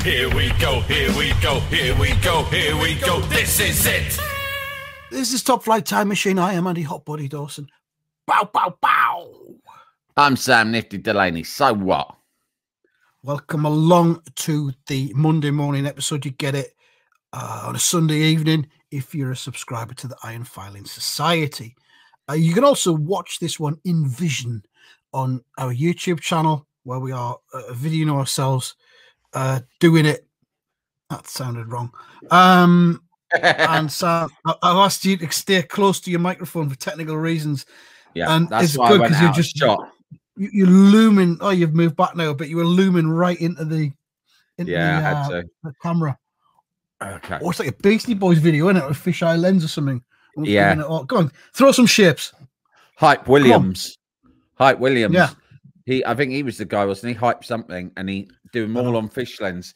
Here we go, here we go, here we go, here we go. This is it. This is Top Flight Time Machine. I am Andy Hot Body Dawson. Bow, bow, bow. I'm Sam Nifty Delaney. So what? Welcome along to the Monday morning episode. You get it on a Sunday evening if you're a subscriber to the Iron Filing Society. You can also watch this one in vision on our YouTube channel, where we are videoing ourselves doing it. That sounded wrong. And so I've asked you to stay close to your microphone for technical reasons. Yeah, and that's it's why good I went because you're out of just shot. you're looming. Oh, you've moved back now, but you were looming right into the I had to. the camera. Okay. Oh, it's like a Beastie Boys video, isn't it? With a fisheye lens or something. Yeah. Go on, throw some shapes. Hype Williams. Hype Williams. Yeah. I think he was the guy, wasn't he? Hype something, and he doing them all on fish lens.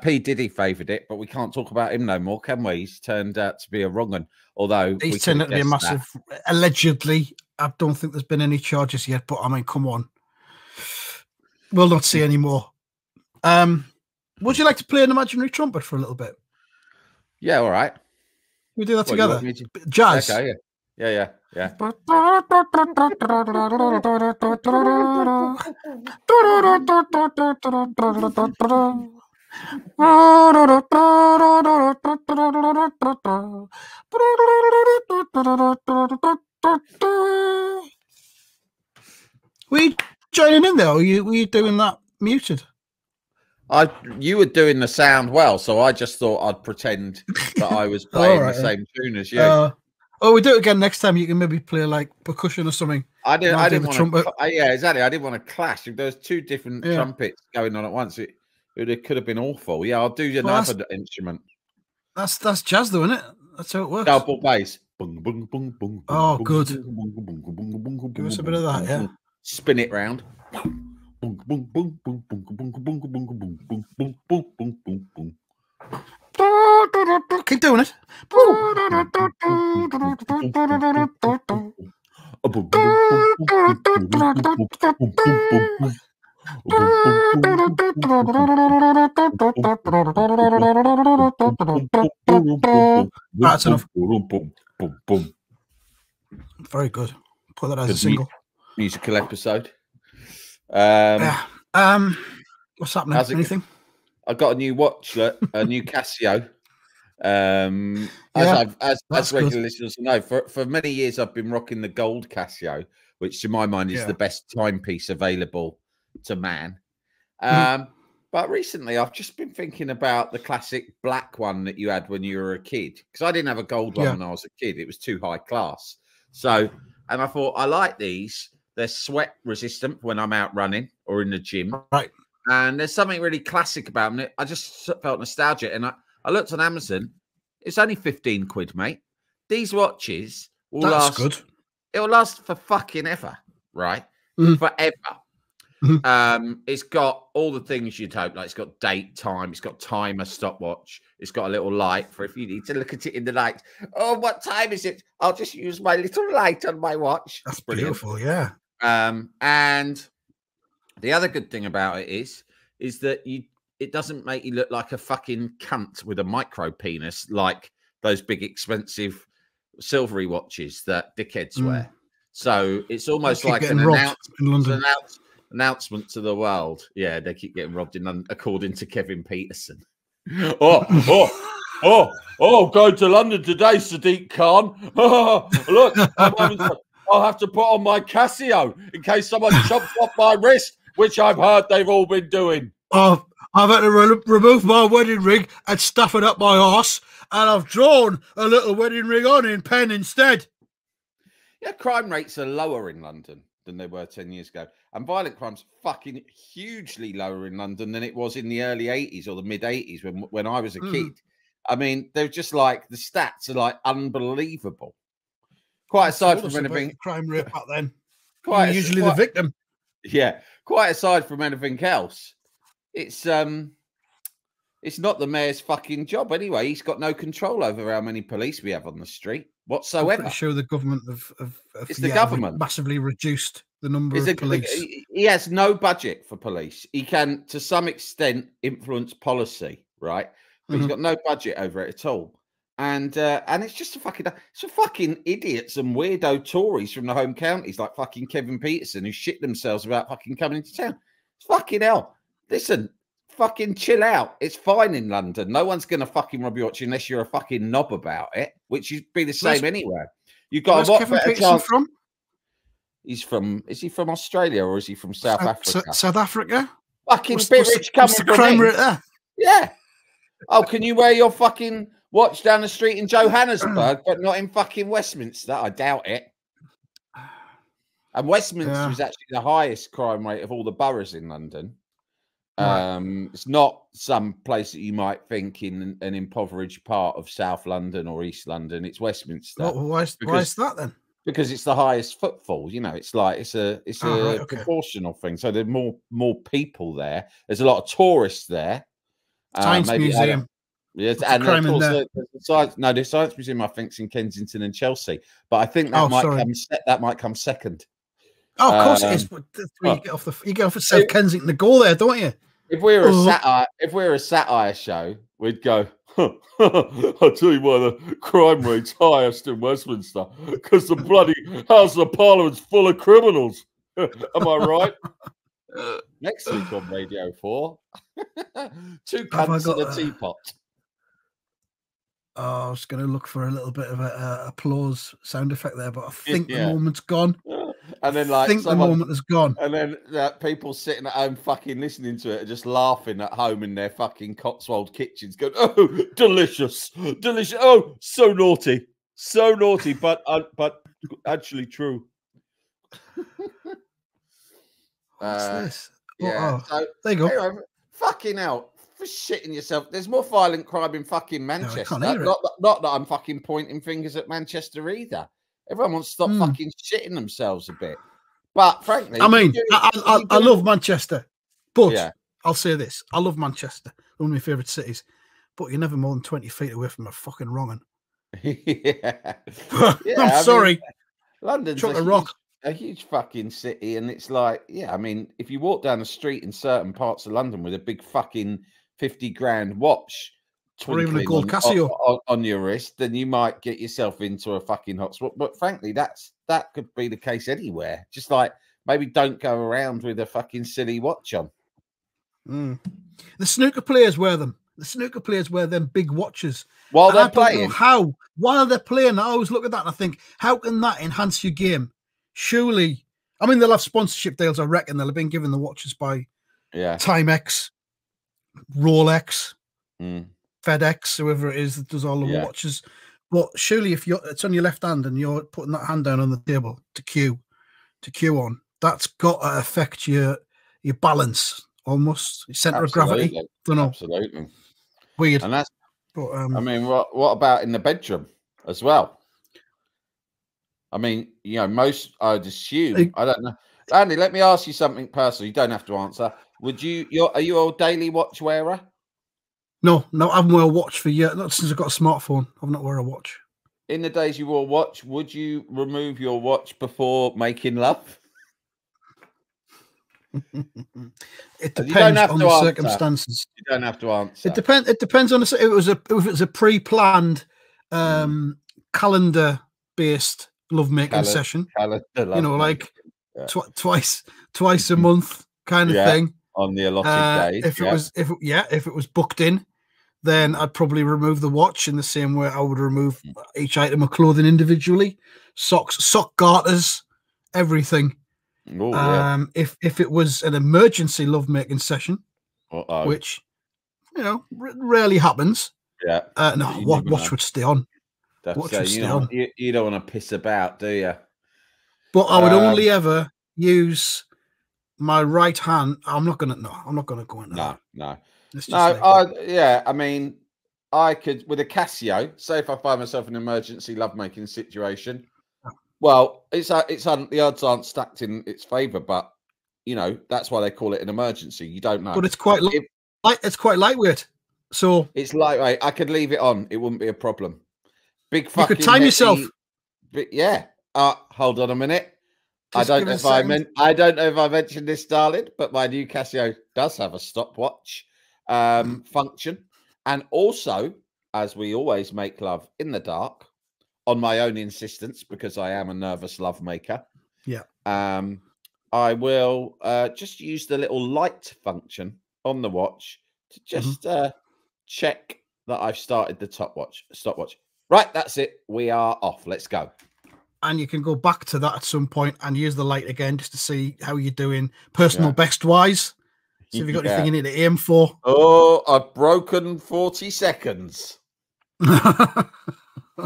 P. Diddy favoured it, but we can't talk about him no more, can we? He's turned out to be a wrong one. Although he's turned out to be a massive. Allegedly, I don't think there's been any charges yet, but I mean, come on, we'll not see any more. Would you like to play an imaginary trumpet for a little bit? Yeah, all right. We do that together. Jazz. Okay, yeah. Were you joining in there, or were you doing that muted? You were doing the sound well, so I just thought I'd pretend that I was playing the same tune as you. We do it again next time. You can maybe play like percussion or something. I didn't want to. Yeah, exactly. I didn't want to clash. If there was two different trumpets going on at once, it could have been awful. Yeah, I'll do another instrument. That's jazz, though, isn't it? That's how it works. Double bass. Oh, good. Give us a bit of that, yeah. Spin it round. Keep doing it. That's enough. Very good. Put that as a single. Musical episode. What's happening? Anything? I got a new watch, a new Casio. As regular listeners know, for many years I've been rocking the gold Casio, which to my mind is the best timepiece available to man. But recently I've just been thinking about the classic black one that you had when you were a kid, because I didn't have a gold one when I was a kid. It was too high class. So, and I thought, I like these. They're sweat resistant when I'm out running or in the gym. Right. And there's something really classic about them. I just felt nostalgia. And I looked on Amazon. It's only 15 quid, mate. These watches will last. Good. It will last for fucking ever, right? Forever. It's got all the things you'd hope. Like, it's got date, time. It's got timer, stopwatch. It's got a little light for if you need to look at it in the night. Oh, what time is it? I'll just use my little light on my watch. That's beautiful, yeah. And the other good thing about it is that it doesn't make you look like a fucking cunt with a micro penis like those big expensive silvery watches that dickheads wear. So it's almost like an announcement to the world. Yeah, they keep getting robbed in London, according to Kevin Peterson. Going to London today, Sadiq Khan. Look, I'll have to put on my Casio in case someone chops off my wrist, which I've heard they've all been doing. I've had to remove my wedding ring and stuff it up my arse, and I've drawn a little wedding ring on in pen instead. Yeah, crime rates are lower in London than they were 10 years ago. And violent crime's fucking hugely lower in London than it was in the early 80s or the mid 80s when I was a kid. I mean, they're just like, the stats are like unbelievable. Quite aside from anything, crime rate back then. Usually the victim. Yeah, quite aside from anything else, it's not the mayor's fucking job anyway. He's got no control over how many police we have on the street whatsoever. I'm pretty sure the government have it's the government massively reduced the number of police. He has no budget for police. He can, to some extent, influence policy, right? But he's got no budget over it at all. And it's just it's a fucking idiots and weirdo Tories from the home counties like fucking Kevin Peterson who shit themselves about fucking coming into town. It's fucking hell. Listen, fucking chill out. It's fine in London. No one's gonna fucking rob you unless you're a fucking knob about it, which would be the same anywhere. You've got a lot better chance. From? Is he from Australia or is he from South Africa? South Africa. Fucking bit rich coming the crime rate there? Yeah. Oh, can you wear your fucking watch down the street in Johannesburg, but not in fucking Westminster? I doubt it. And Westminster is actually the highest crime rate of all the boroughs in London. It's not some place that you might think in an impoverished part of South London or East London. It's Westminster. Why is that then? Because it's the highest footfall. You know, it's a proportional thing. So there's more people there. There's a lot of tourists there. Science Museum. Yes, and of course, the Science Museum I think is in Kensington and Chelsea, but I think that might come second. Oh, of course it is. But you get off of South Kensington to go there, don't you? If we were a satire show, we'd go. I'll tell you why the crime rate's highest in Westminster, because the bloody House of Parliament's full of criminals. Am I right? Next week on Radio 4, 2 cunts in a teapot. Oh, I was going to look for a little bit of a applause sound effect there, but I think the moment's gone. And then, the moment is gone. And then people sitting at home fucking listening to it are just laughing at home in their fucking Cotswold kitchens, going, "Oh, delicious, delicious! Oh, so naughty, but actually true." What's this? Yeah, so, there you go. Anyway, fucking hell, for shitting yourself. There's more violent crime in fucking Manchester. Not that I'm fucking pointing fingers at Manchester either. Everyone wants to stop fucking shitting themselves a bit. But frankly, I mean, I love Manchester, but I'll say this: I love Manchester, one of my favourite cities. But you're never more than 20 feet away from a fucking wrong'un. I'm sorry. London's a huge fucking city, and it's like, I mean, if you walk down the street in certain parts of London with a big fucking 50 grand watch, or even a gold Casio on your wrist, then you might get yourself into a fucking hotspot. But frankly, that could be the case anywhere. Just like maybe don't go around with a fucking silly watch on. The snooker players wear them. The snooker players wear them big watches while they're playing. While they're playing, I always look at that and I think, how can that enhance your game? Surely, I mean, they'll have sponsorship deals. I reckon they'll have been given the watches by Timex, Rolex, FedEx, whoever it is that does all the watches. But surely, if it's on your left hand and you're putting that hand down on the table to cue on, that's got to affect your balance almost, your center of gravity. Don't know. Absolutely weird. And that's. But, I mean, what about in the bedroom as well? I mean, you know, I'd assume. I don't know. Andy, let me ask you something personal. You don't have to answer. Are you a daily watch wearer? No, I haven't worn a watch for years. Not since I got a smartphone. I've not worn a watch. In the days you wore a watch, would you remove your watch before making love? It depends on the circumstances. You don't have to answer. It depends on if it was a pre-planned calendar-based lovemaking session. Like twice a month kind of thing on the allotted day. If it was booked in, then I'd probably remove the watch in the same way I would remove each item of clothing individually, socks, sock garters, everything. If it was an emergency lovemaking session, which rarely happens, watch would stay on. You don't want to piss about, do you? But I would only ever use my right hand. I'm not gonna go into that. No. I mean, I could with a Casio. Say if I find myself in an emergency lovemaking situation. Well, the odds aren't stacked in its favour, but that's why they call it an emergency. You don't know, but it's quite lightweight. So it's lightweight. I could leave it on; it wouldn't be a problem. Big fucking. You could time yourself. Yeah. Hold on a minute. I don't know if I mentioned this, darling, but my new Casio does have a stopwatch function, and also, as we always make love in the dark, on my own insistence, because I am a nervous lovemaker. Yeah. I will just use the little light function on the watch to just check that I've started the stopwatch. Right, that's it. We are off. Let's go. And you can go back to that at some point and use the light again just to see how you're doing personal best wise. See if you've got anything you need to aim for. Oh, I've broken 40 seconds.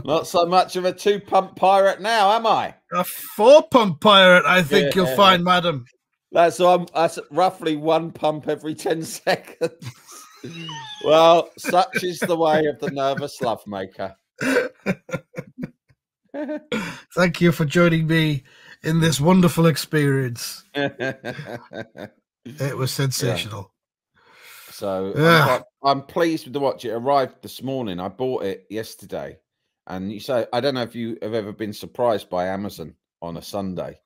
Not so much of a 2-pump pirate now, am I? A 4-pump pirate, I think you'll find, madam. That's roughly 1 pump every 10 seconds. Well, such is the way of the nervous lovemaker. Thank you for joining me in this wonderful experience. It was sensational. Yeah. So I'm pleased with the watch. It arrived this morning. I bought it yesterday. And I don't know if you have ever been surprised by Amazon on a Sunday.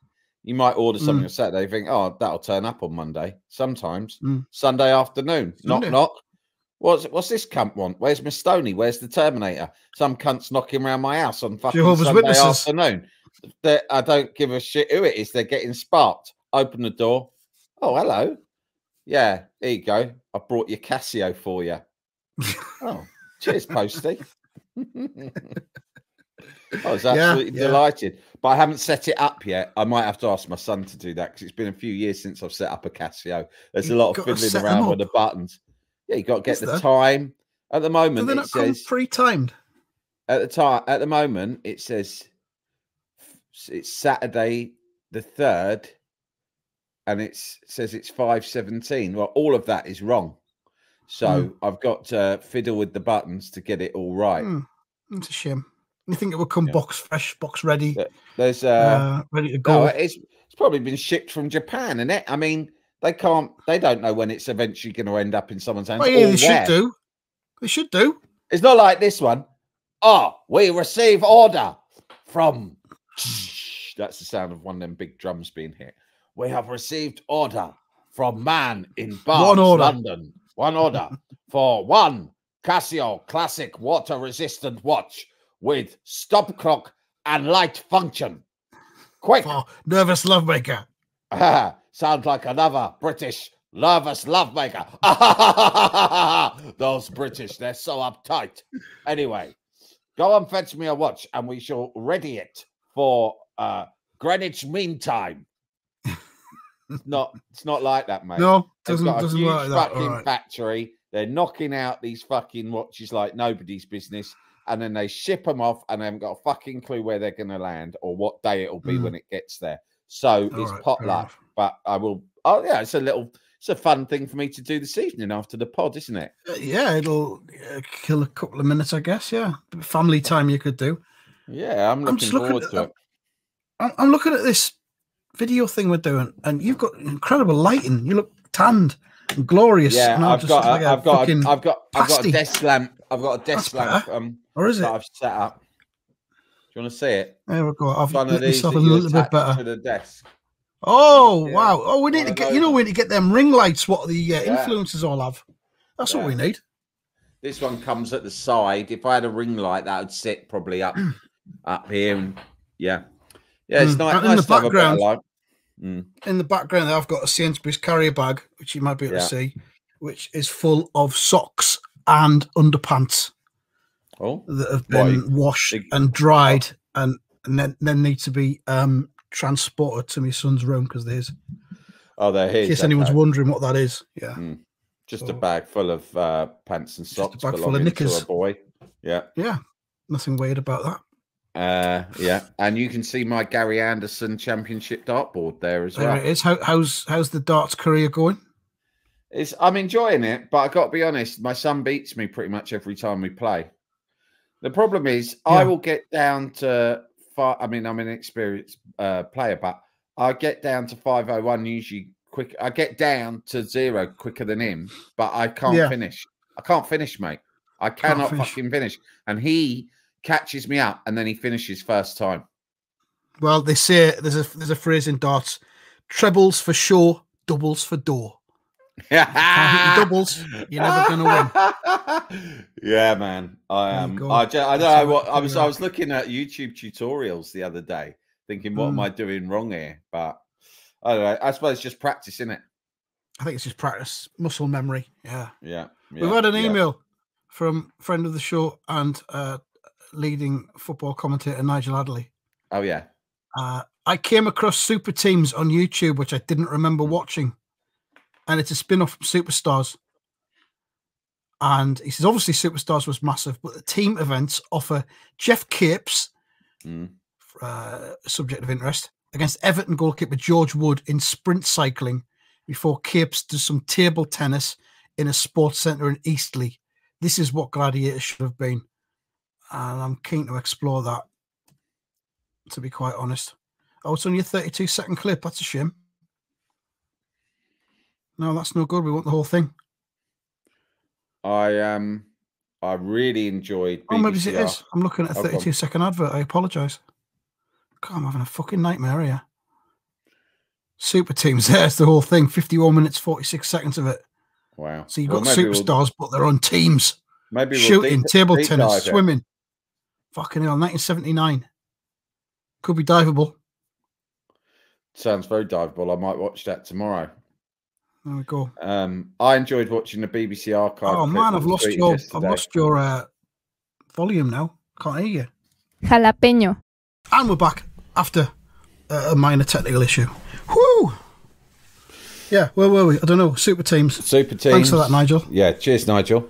You might order something on Saturday, think, oh, that'll turn up on Monday. Sometimes Sunday afternoon, knock, knock. What's this cunt want? Where's Miss Stoney? Where's the Terminator? Some cunt's knocking around my house on fucking Jehovah's Sunday Witnesses. afternoon. I don't give a shit who it is. They're getting sparked. Open the door. Oh, hello. Yeah, here you go. I brought your Casio for you. Oh, cheers, Posty. I was absolutely delighted, but I haven't set it up yet. I might have to ask my son to do that because it's been a few years since I've set up a Casio. There's a lot of fiddling around with the buttons. Yeah, you got to get the time. At the moment, it says pre-timed. At the moment, it says it's Saturday the 3rd, and it says it's 5:17. Well, all of that is wrong. So I've got to fiddle with the buttons to get it all right. It's a shame. You think it would come fresh, box ready? There's ready to go. No, it's probably been shipped from Japan, isn't it? I mean, they don't know when it's eventually going to end up in someone's hands. Oh, yeah, they should do. They should do. It's not like this one. Oh, we receive order from. That's the sound of one of them big drums being hit. We have received order from man in Barnes, London. One order for one Casio classic water-resistant watch with stop clock and light function. Quick. For nervous lovemaker. Sounds like another British nervous lovemaker. Those British, they're so uptight. Anyway, go and fetch me a watch and we shall ready it for Greenwich Mean Time. It's not like that, mate. No, doesn't work like that. Fucking factory. They're knocking out these fucking watches like nobody's business, and then they ship them off, and they haven't got a fucking clue where they're going to land or what day it'll be when it gets there. So it's potluck. But I will. Oh yeah, it's a fun thing for me to do this evening after the pod, isn't it? Yeah, it'll kill a couple of minutes, I guess. Yeah, family time you could do. Yeah, I'm looking forward to it. I'm looking at this video thing we're doing, and you've got incredible lighting. You look tanned and glorious. Yeah, and I've got a desk lamp. I've got a desk lamp. Or is it? That I've set up. Do you want to see it? There we go. I've lit myself a little bit better. To the desk. Oh wow! Oh, we need to get. You know, we need to get them ring lights. What the influencers all have. That's what we need. This one comes at the side. If I had a ring light, that would sit probably up here. And it's nice. In the background. In the background, I've got a Sainsbury's carrier bag, which you might be able to see, which is full of socks and underpants that have been washed and dried, and then need to be transported to my son's room because there's. Oh, they're his. In case anyone's wondering what that is, just a bag full of pants and socks. Just a bag full of knickers. To a boy. Yeah. Nothing weird about that. And you can see my Gary Anderson Championship dartboard there as well. There it is. How's the darts career going? I'm enjoying it, but I got to be honest, my son beats me pretty much every time we play. The problem is, I will get down to I'm an experienced player, but I get down to 501 usually quick. I get down to 0 quicker than him, but I can't finish. I can't finish, mate. I cannot fucking finish. And he catches me up, and then he finishes first time. Well, they say there's a phrase in darts: trebles for show, doubles for door. If you can't hit your doubles, you're never going to win. Yeah, man. I don't know what I was looking at YouTube tutorials the other day, thinking, what am I doing wrong here? But I don't know. I suppose it's just practice, isn't it? I think it's just practice, muscle memory. Yeah. Yeah. We've had an email from friend of the show and leading football commentator Nigel Adderley. Oh yeah. I came across Super Teams on YouTube, which I didn't remember watching. And it's a spin-off from Superstars. And he says, obviously, Superstars was massive, but the team events offer Jeff Capes, subject of interest, against Everton goalkeeper George Wood in sprint cycling before Capes does some table tennis in a sports centre in Eastleigh. This is what Gladiator should have been. And I'm keen to explore that, to be quite honest. Oh, it's only a 32-second clip. That's a shame. No, that's no good. We want the whole thing. I really enjoyed BBCR. Oh, maybe it is. I'm looking at a 32-second advert. I apologise. God, I'm having a fucking nightmare here. Super Teams, there's the whole thing. 51 minutes, 46 seconds of it. Wow. So you've got Superstars, but they're on teams. Maybe shooting, table tennis, swimming. Fucking hell, 1979. Could be diveable. Sounds very diveable. I might watch that tomorrow. There we go. I enjoyed watching the BBC archive. Oh man, I've lost your volume now. Can't hear you. Jalapeño. And we're back after a minor technical issue. Whoo! Yeah, where were we? I don't know. Super Teams. Thanks for that, Nigel. Yeah, cheers, Nigel.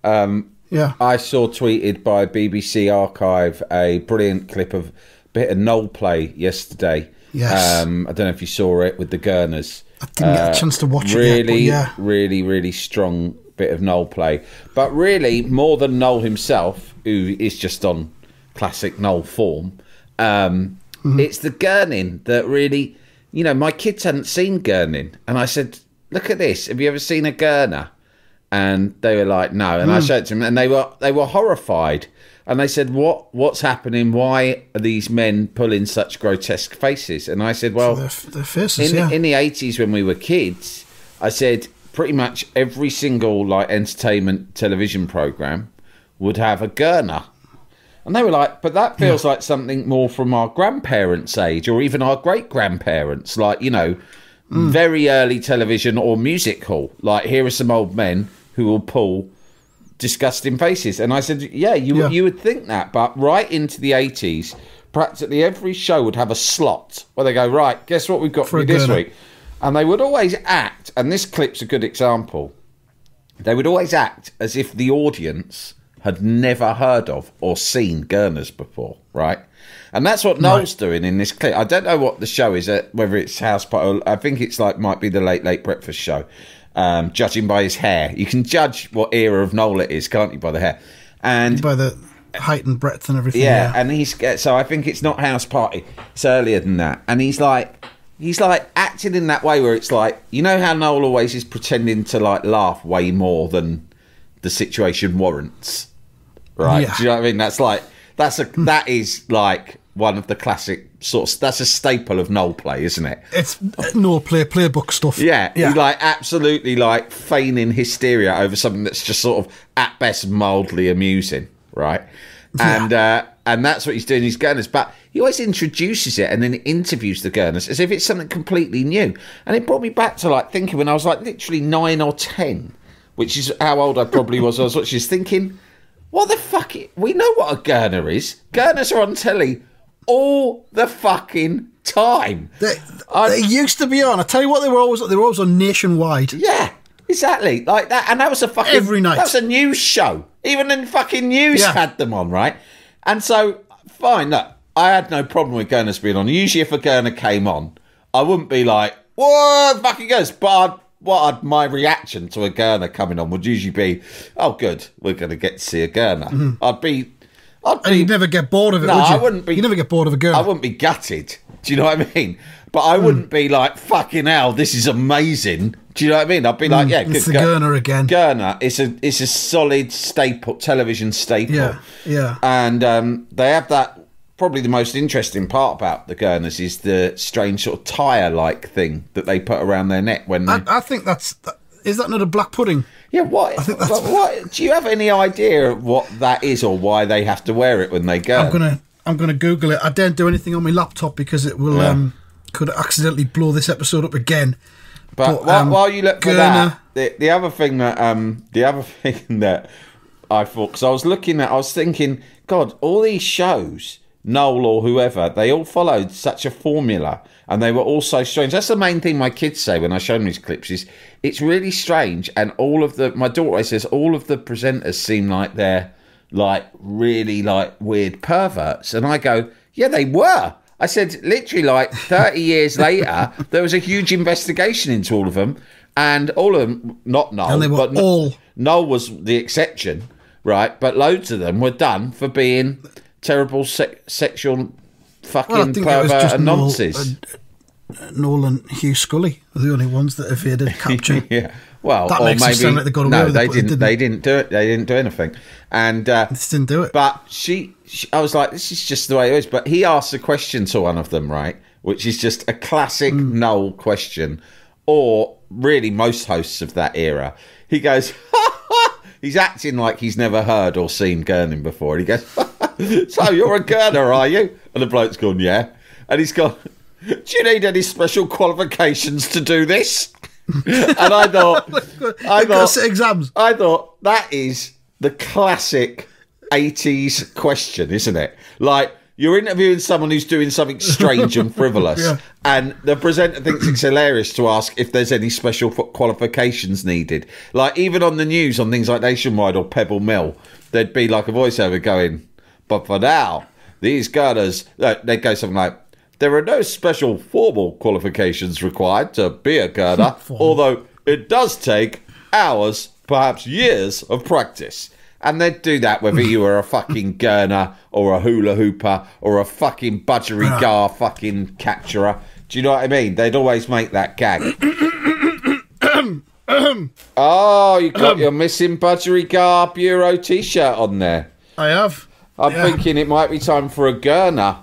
Yeah, I saw tweeted by BBC Archive a brilliant clip of a bit of Noelplay yesterday. Yes. I don't know if you saw it with the Gurners. I didn't get a chance to watch it yet, but really strong bit of Noelplay. But really, more than Noel himself, who is just on classic Noel form, it's the Gurning that really, you know, my kids hadn't seen Gurning. And I said, look at this. Have you ever seen a Gurner? And they were like, no. And I showed it to them, and they were horrified. And they said, what's happening? Why are these men pulling such grotesque faces? And I said, well, their faces, in the 80s when we were kids, I said pretty much every single like entertainment television program would have a Gurner. And they were like, but that feels like something more from our grandparents' age or even our great-grandparents, like, you know, very early television or music hall. Like, here are some old men who will pull disgusting faces. And I said, you would think that, but right into the 80s, practically every show would have a slot where they go, right, guess what we've got for you this week? And they would always act, and this clip's a good example, they would always act as if the audience had never heard of or seen Gurners before, right? And that's what Noel's doing in this clip. I don't know what the show is, whether it's House Party, I think it's like might be the Late Breakfast Show. Judging by his hair, you can judge what era of Noel it is, can't you? By the hair, and by the height and breadth and everything. Yeah, and so I think it's not House Party; it's earlier than that. And he's like acting in that way where it's like, you know how Noel always is pretending to like laugh way more than the situation warrants, right? Yeah. Do you know what I mean? That is like one of the classic sorts. That's a staple of Noelplay, isn't it? It's playbook stuff. Yeah, he's like absolutely like feigning hysteria over something that's just sort of at best mildly amusing, right? Yeah. And that's what he's doing. He's Gurners, but he always introduces it and then interviews the Gurners as if it's something completely new. And it brought me back to like thinking when I was like literally 9 or 10, which is how old I probably was. I was watching, thinking, what the fuck? We know what a Gurner is. Gurners are on telly all the fucking time. They used to be on. I tell you what, they were always on nationwide. Yeah, exactly, like that. And that was a fucking every night. That was a news show. Even in fucking news had them on, right? And so, fine. Look, I had no problem with Gurners being on. Usually, if a Gurner came on, I wouldn't be like, "Whoa, fucking Gurners!" But my reaction to a Gurner coming on would usually be, "Oh, good, we're going to get to see a Gurner." Mm-hmm. And you'd never get bored of it, no, would you? I wouldn't be. You never get bored of a Gurner. I wouldn't be gutted. Do you know what I mean? But I wouldn't be like, fucking hell, this is amazing. Do you know what I mean? I'd be like, yeah, good. It's the Gurner again. Gurner, it's a solid staple, television staple. Yeah. And they have that probably the most interesting part about the Gurners is the strange sort of tyre-like thing that they put around their neck when they... I think is that not a black pudding? Yeah, what? I think that's... What, do you have any idea of what that is or why they have to wear it when they gurn? I'm gonna Google it. I daren't do anything on my laptop because it will could accidentally blow this episode up again. But while you look for that, the other thing that I thought, because I was thinking, God, all these shows, Noel or whoever, they all followed such a formula, and they were all so strange. That's the main thing my kids say when I show them these clips is it's really strange, and my daughter always says all of the presenters seem like they're like really like weird perverts, and I go, yeah, they were. I said, literally, like 30 years later, there was a huge investigation into all of them, and all of them, not Noel, and they were all. Noel was the exception, right? But loads of them were done for being terrible sexual fucking pervert and nonsense. Noel and Hugh Scully are the only ones that evaded capture. Yeah. Well, that or makes maybe it sound like they got away no, with they it, didn't. They didn't do it. They didn't do anything, and they just didn't do it. But I was like, this is just the way it is. But he asked a question to one of them, right, which is just a classic Noel question, or really most hosts of that era. He goes, he's acting like he's never heard or seen gurning before. And he goes, so you're a gurner, are you? And the bloke's gone, yeah. And he's gone, do you need any special qualifications to do this? And I thought exams. I thought that is the classic 80s question, isn't it? Like, you're interviewing someone who's doing something strange and frivolous, and the presenter thinks it's hilarious to ask if there's any special qualifications needed. Like, even on the news, on things like Nationwide or Pebble Mill, there'd be like a voiceover going, but for now, these girders, they'd go something like, there are no special formal qualifications required to be a girder, although it does take hours, perhaps years of practice. And they'd do that whether you were a fucking gurner or a hula hooper or a fucking budgerigar fucking capturer. Do you know what I mean? They'd always make that gag. Oh, you got your missing budgerigar bureau t-shirt on there. I have. I'm thinking it might be time for a Gurner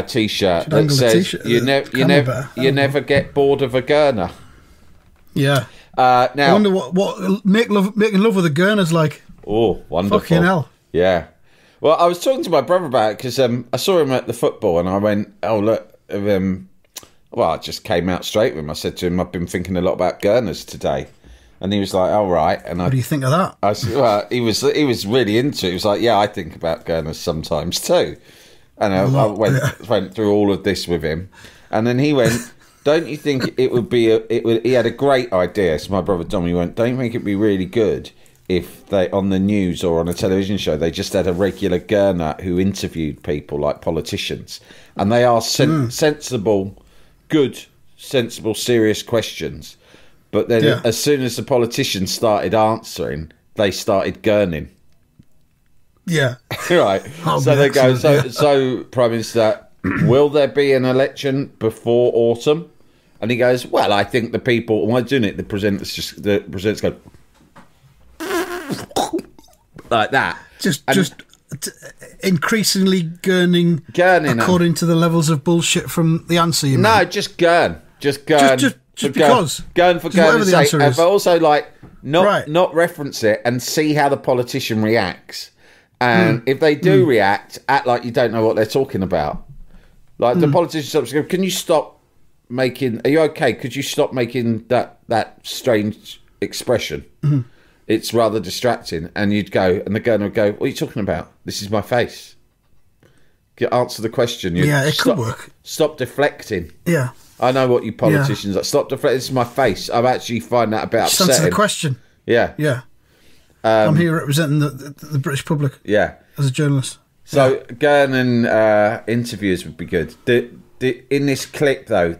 t-shirt that says you never get bored of a Gurner. Yeah. Now, I wonder what making love with a Gurner's like. Oh, wonderful! Fucking hell. Yeah. Well, I was talking to my brother about it because I saw him at the football, and I went, "Oh look." Well, I just came out straight with him. I said to him, "I've been thinking a lot about Gurners today." And he was like, "All right." And what do you think of that? I said, well, he was really into it. He was like, "Yeah, I think about Gurners sometimes too." And I went through all of this with him, and then he went, "Don't you think it would be? He had a great idea." So my brother Tommy went, "Don't you think it'd be really good if they on the news or on a television show they just had a regular Gurner who interviewed people like politicians, and they asked sensible, serious questions." But then as soon as the politicians started answering, they started gurning. Yeah. Right. So they go, so Prime Minister, will there be an election before autumn? And he goes, well, I think the people, while doing it, the presenters go like that. Just increasingly gurning according to the levels of bullshit from the answer you made. No, just gurn. Just gurn. Just because. Gurn for gurn's sake. But also, like, not reference it and see how the politician reacts. And if they do react, act like you don't know what they're talking about. Like, the politician stops and goes, can you stop making... Are you okay? Could you stop making that strange expression? Mm-hmm. It's rather distracting. And you'd go, and the gurner would go, what are you talking about? This is my face. Answer the question. It could work. Stop deflecting. Yeah. I know what you politicians like. Stop deflecting. This is my face. I actually find that a bit upsetting. Answer the question. Yeah. Yeah. I'm here representing the British public. Yeah. As a journalist. So Gurning interviews would be good. In this clip, though,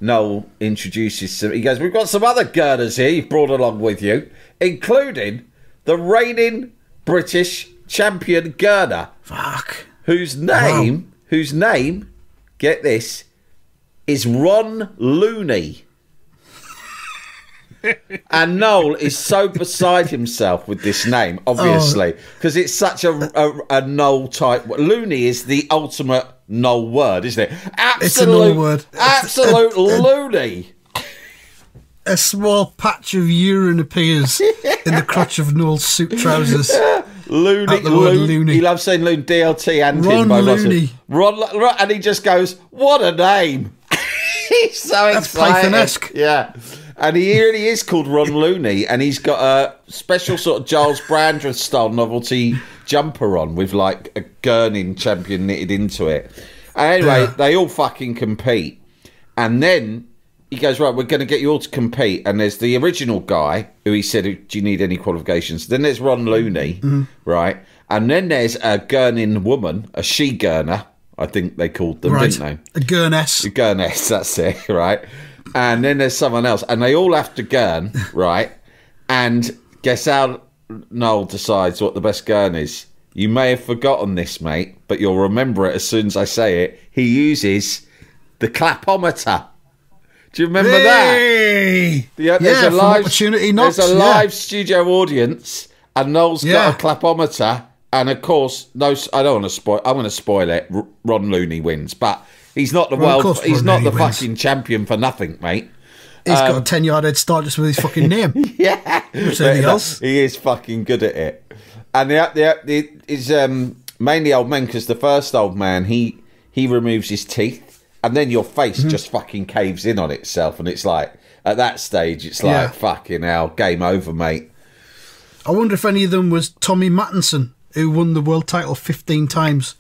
Noel introduces some... He goes, we've got some other Gurners here you've brought along with you, including the reigning British champion Gurner. Fuck. Whose name, get this, is Ron Looney. And Noel is so beside himself with this name, obviously, because it's such a Noel type. Loony is the ultimate Noel word, isn't it? It's a Noel word. Absolute loony. A small patch of urine appears in the crotch of Noel's suit trousers. Loony. He loves saying loony, DLT and Ron Looney. Ron, and he just goes, what a name. He's so excited. That's Python-esque. Yeah. And he really is called Ron Looney, and he's got a special sort of Giles Brandreth style novelty jumper on with like a Gurning champion knitted into it. Anyway, they all fucking compete. And then he goes, right, we're going to get you all to compete. And there's the original guy who he said, do you need any qualifications? Then there's Ron Looney, right? And then there's a Gurning woman, a she-gurner, I think they called them, didn't they? A gurness. A gurness, that's it, right? And then there's someone else. And they all have to gurn, right? And guess how Noel decides what the best gurn is? You may have forgotten this, mate, but you'll remember it as soon as I say it. He uses the clapometer. Do you remember that? There's a live studio audience, and Noel's got a clapometer, and of course, I don't want to spoil. I'm going to spoil it. Ron Looney wins, but he's not the world. He's not the fucking champion for nothing, mate. He's got a 10-yard head start just with his fucking name. Yeah, anything else? He is fucking good at it, and it's mainly old men, because the first old man he removes his teeth. And then your face just fucking caves in on itself. And it's like, at that stage, it's like, fucking hell, game over, mate. I wonder if any of them was Tommy Mattinson, who won the world title 15 times.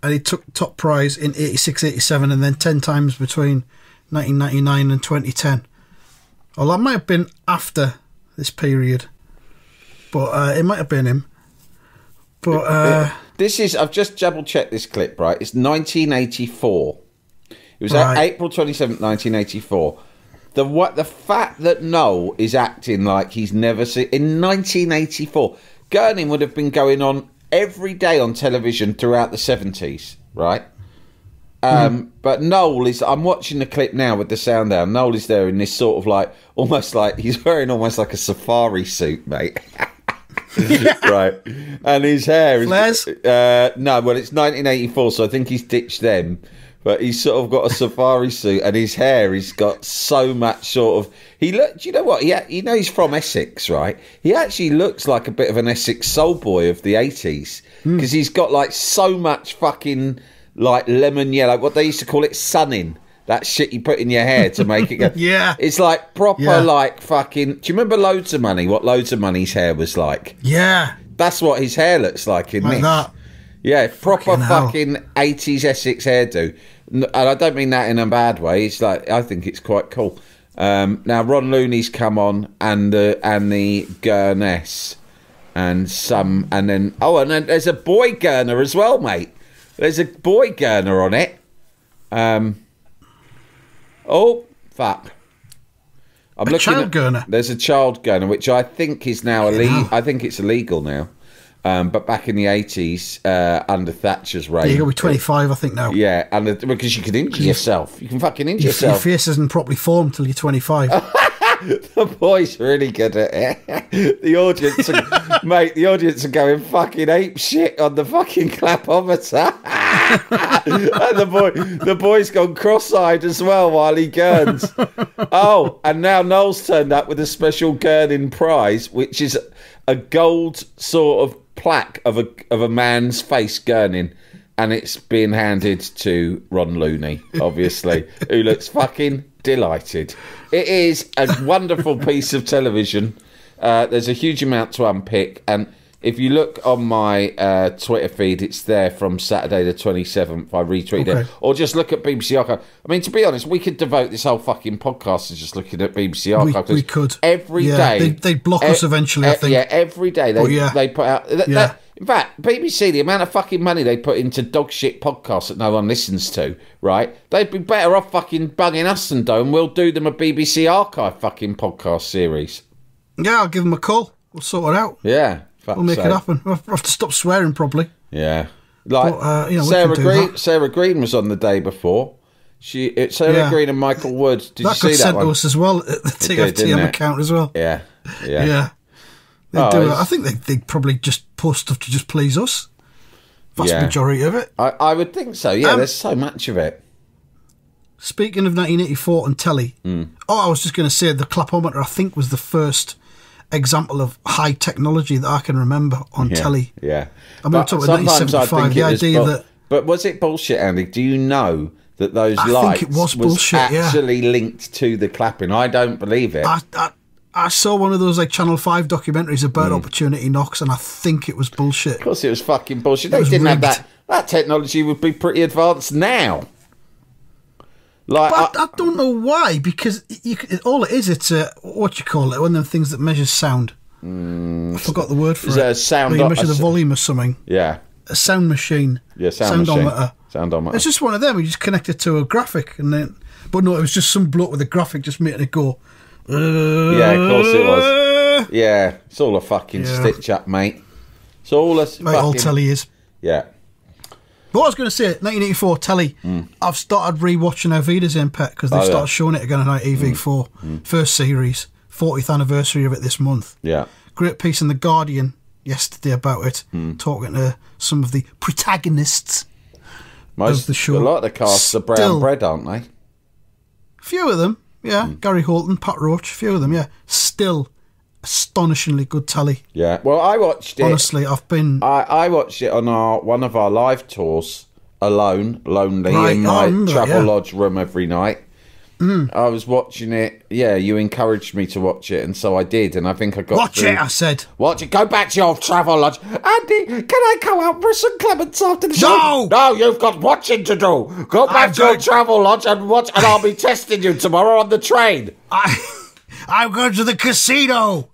And he took top prize in 86, 87, and then 10 times between 1999 and 2010. Well, that might have been after this period. But it might have been him. But I've just double-checked this clip, right? It's 1984. It was April 27th, 1984. The fact that Noel is acting like he's never seen... In 1984, Gurning would have been going on every day on television throughout the 70s, right? But Noel is... I'm watching the clip now with the sound down. Noel is there in this sort of like... Almost like... He's wearing almost like a safari suit, mate. Right. And his hair is... Flares? No, well, it's 1984, so I think he's ditched them. But he's sort of got a safari suit, and his hair, he's got so much sort of... Do you know what? He's from Essex, right? He actually looks like a bit of an Essex soul boy of the 80s. Because he's got like so much fucking like lemon yellow, what they used to call it, sunning. That shit you put in your hair to make it go... Yeah. It's like proper like fucking... Do you remember Loads of Money? What Loads of Money's hair was like? Yeah. That's what his hair looks like in this. That. Yeah, proper fucking 80s Essex hairdo. And I don't mean that in a bad way. It's like, I think it's quite cool. Now Ron Looney's come on, and the Gurness, and then there's a boy Gurner as well, mate. There's a boy Gurner on it. Oh fuck! I'm looking child at Gurner. There's a child Gurner, which I think is now illegal. I think it's illegal now. But back in the 80s, under Thatcher's reign... You're going to be 25, I think, now. Yeah, because you can injure yourself. You can fucking injure yourself. Your face isn't properly formed till you're 25. The boy's really good at it. The audience are going fucking ape shit on the fucking clapometer. And the boy's gone cross-eyed as well while he gurns. Oh, and now Noel's turned up with a special Gurning prize, which is a gold sort of plaque of a man's face gurning, and it's being handed to Ron Looney, obviously, who looks fucking delighted. It is a wonderful piece of television. There's a huge amount to unpick, and if you look on my Twitter feed, it's there from Saturday the 27th. I retweeted it. Or just look at BBC Archive. I mean, to be honest, we could devote this whole fucking podcast to just looking at BBC Archive. We could. Every day. They'd block us eventually, I think. Yeah, every day they put out... in fact, BBC, the amount of fucking money they put into dog shit podcasts that no one listens to, right? They'd be better off fucking bugging us and we'll do them a BBC Archive fucking podcast series. Yeah, I'll give them a call. We'll sort it out. Yeah. We'll make it happen. We'll have to stop swearing properly. Yeah. Like, Sarah Green was on the day before. Sarah Green and Michael Wood. Did you see that one? That got sent to us as well at the TFTM account as well. Yeah. They do it. I think they probably just post stuff to just please us. Vast majority of it. I would think so. Yeah, there's so much of it. Speaking of 1984 and telly, I was just going to say the clapometer, I think, was the first example of high technology that I can remember on telly. Yeah. I mean, we're talking about 1975, the idea that... But was it bullshit, Andy? Do you know that those lights think it was bullshit, actually linked to the clapping? I don't believe it. I saw one of those like Channel 5 documentaries about Opportunity Knocks, and I think it was bullshit. Of course it was fucking bullshit. They didn't have that. That technology would be pretty advanced now. But I don't know why, because all it is, it's what you call it, one of them things that measures sound. I forgot the word for it. A sound. You measure the volume of something. Yeah. A sound machine. Yeah, soundometer. Soundometer. It's just one of them. You just connect it to a graphic, and then. But no, it was just some bloke with a graphic just making it go. Yeah, of course it was. Yeah, it's all a fucking stitch up, mate. It's all a fucking... all telly is. Yeah. But what I was going to say, 1984 telly, I've started rewatching Our Wiedersehen Pet because they started showing it again on ITV4. First series, 40th anniversary of it this month. Yeah. Great piece in The Guardian yesterday about it, talking to some of the protagonists of the show. A lot of the cast are brown bread, aren't they? A few of them, yeah. Gary Holton, Pat Roach, a few of them, yeah. Still astonishingly good telly. Yeah. Well, I watched it. Honestly, I've been... I watched it on one of our live tours, lonely, in my Travelodge room every night. I was watching it. Yeah, you encouraged me to watch it, and so I did, and I think I got Watch it, I said. Watch it. Go back to your Travelodge. Andy, can I come out for some Clements after the show? No! No, you've got watching to do. Go back to your Travelodge and watch, and I'll be testing you tomorrow on the train. I'm going to the casino.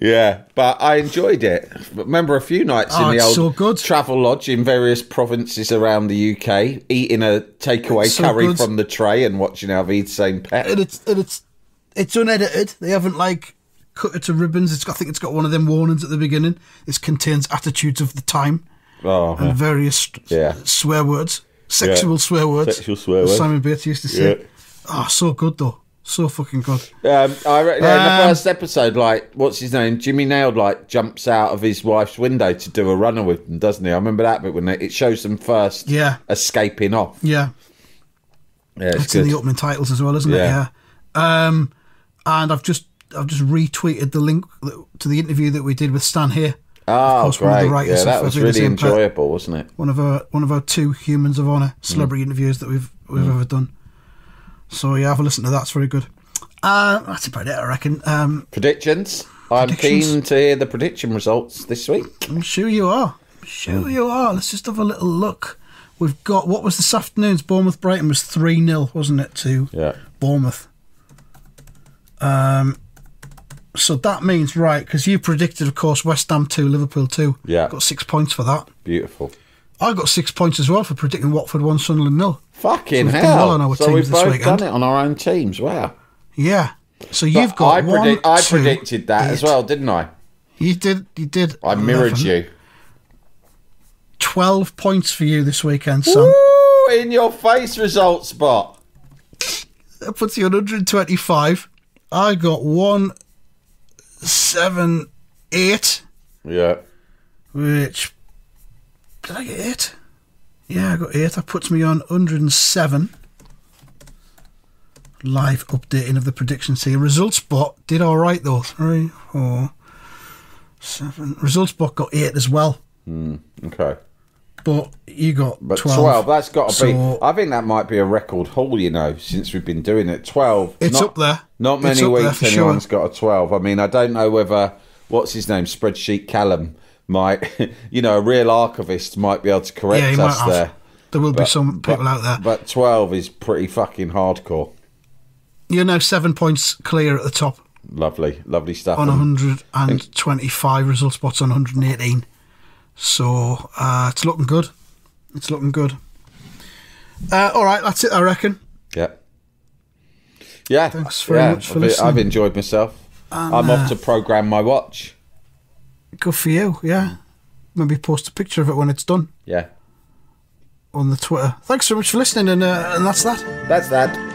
Yeah, but I enjoyed it. Remember a few nights in the old travel lodge in various provinces around the UK, eating a takeaway curry from the tray and watching Our Wiedersehen Pet. And it's unedited. They haven't like cut it to ribbons. I think it's got one of them warnings at the beginning. This contains attitudes of the time and various swear words, sexual swear words. Sexual swear words. Simon Bates used to say. Oh, so good though. So fucking good. I reckon in the first episode, like, what's his name? Jimmy Nailed, like, jumps out of his wife's window to do a runner with them, doesn't he? I remember that bit when it shows them first escaping off. Yeah. Yeah, it's in the opening titles as well, isn't it? Yeah. And I've just retweeted the link to the interview that we did with Stan here. Oh, great. Yeah, that was really enjoyable, wasn't it? One of our two Humans of Honour celebrity interviews that we've ever done. So yeah, have a listen to that. It's very good. That's about it, I reckon. Predictions. I'm keen to hear the prediction results this week. I'm sure you are. Let's just have a little look. We've got, what was this afternoon's Bournemouth Brighton was 3-0, wasn't it, to Bournemouth? So that means, right, because you predicted, of course, West Ham 2, Liverpool 2. Yeah. Got 6 points for that. Beautiful. I got 6 points as well for predicting Watford 1, Sunderland 0. Fucking hell. So we've both done it on our own teams. Wow. Yeah. So you've got I predicted that as well, didn't I? You did. I mirrored you. 12 points for you this weekend, son. Woo! In your face results, Bot. That puts you on 125. I got 178. Yeah. Which... Did I get 8? Yeah, I got 8. That puts me on 107. Live updating of the predictions here. Results Bot did all right, though. 3, 4, 7. Results Bot got 8 as well. Okay. But you got 12. 12, that's got to be... I think that might be a record haul, you know, since we've been doing it. 12. It's up there. Not many weeks anyone's got a 12. I mean, I don't know whether... What's his name? Spreadsheet Callum might... You know, a real archivist might be able to correct us there. There will be some people out there. But 12 is pretty fucking hardcore. You're now 7 points clear at the top. Lovely stuff. On 125 result spots on 118. So it's looking good. All right, that's it, I reckon. Yeah. Thanks very much for listening. I've enjoyed myself. I'm off to program my watch. Good for you, yeah. Maybe post a picture of it when it's done. Yeah. Yeah. 'Cause I'm off to program my watch. Good for you, yeah. Maybe post a picture of it when it's done. Yeah. Good for you, yeah. Maybe post a picture of it when it's done. Yeah. Maybe post a picture of it when it's done. Yeah. on the Twitter. Thanks so much for listening, and that's that. That's that.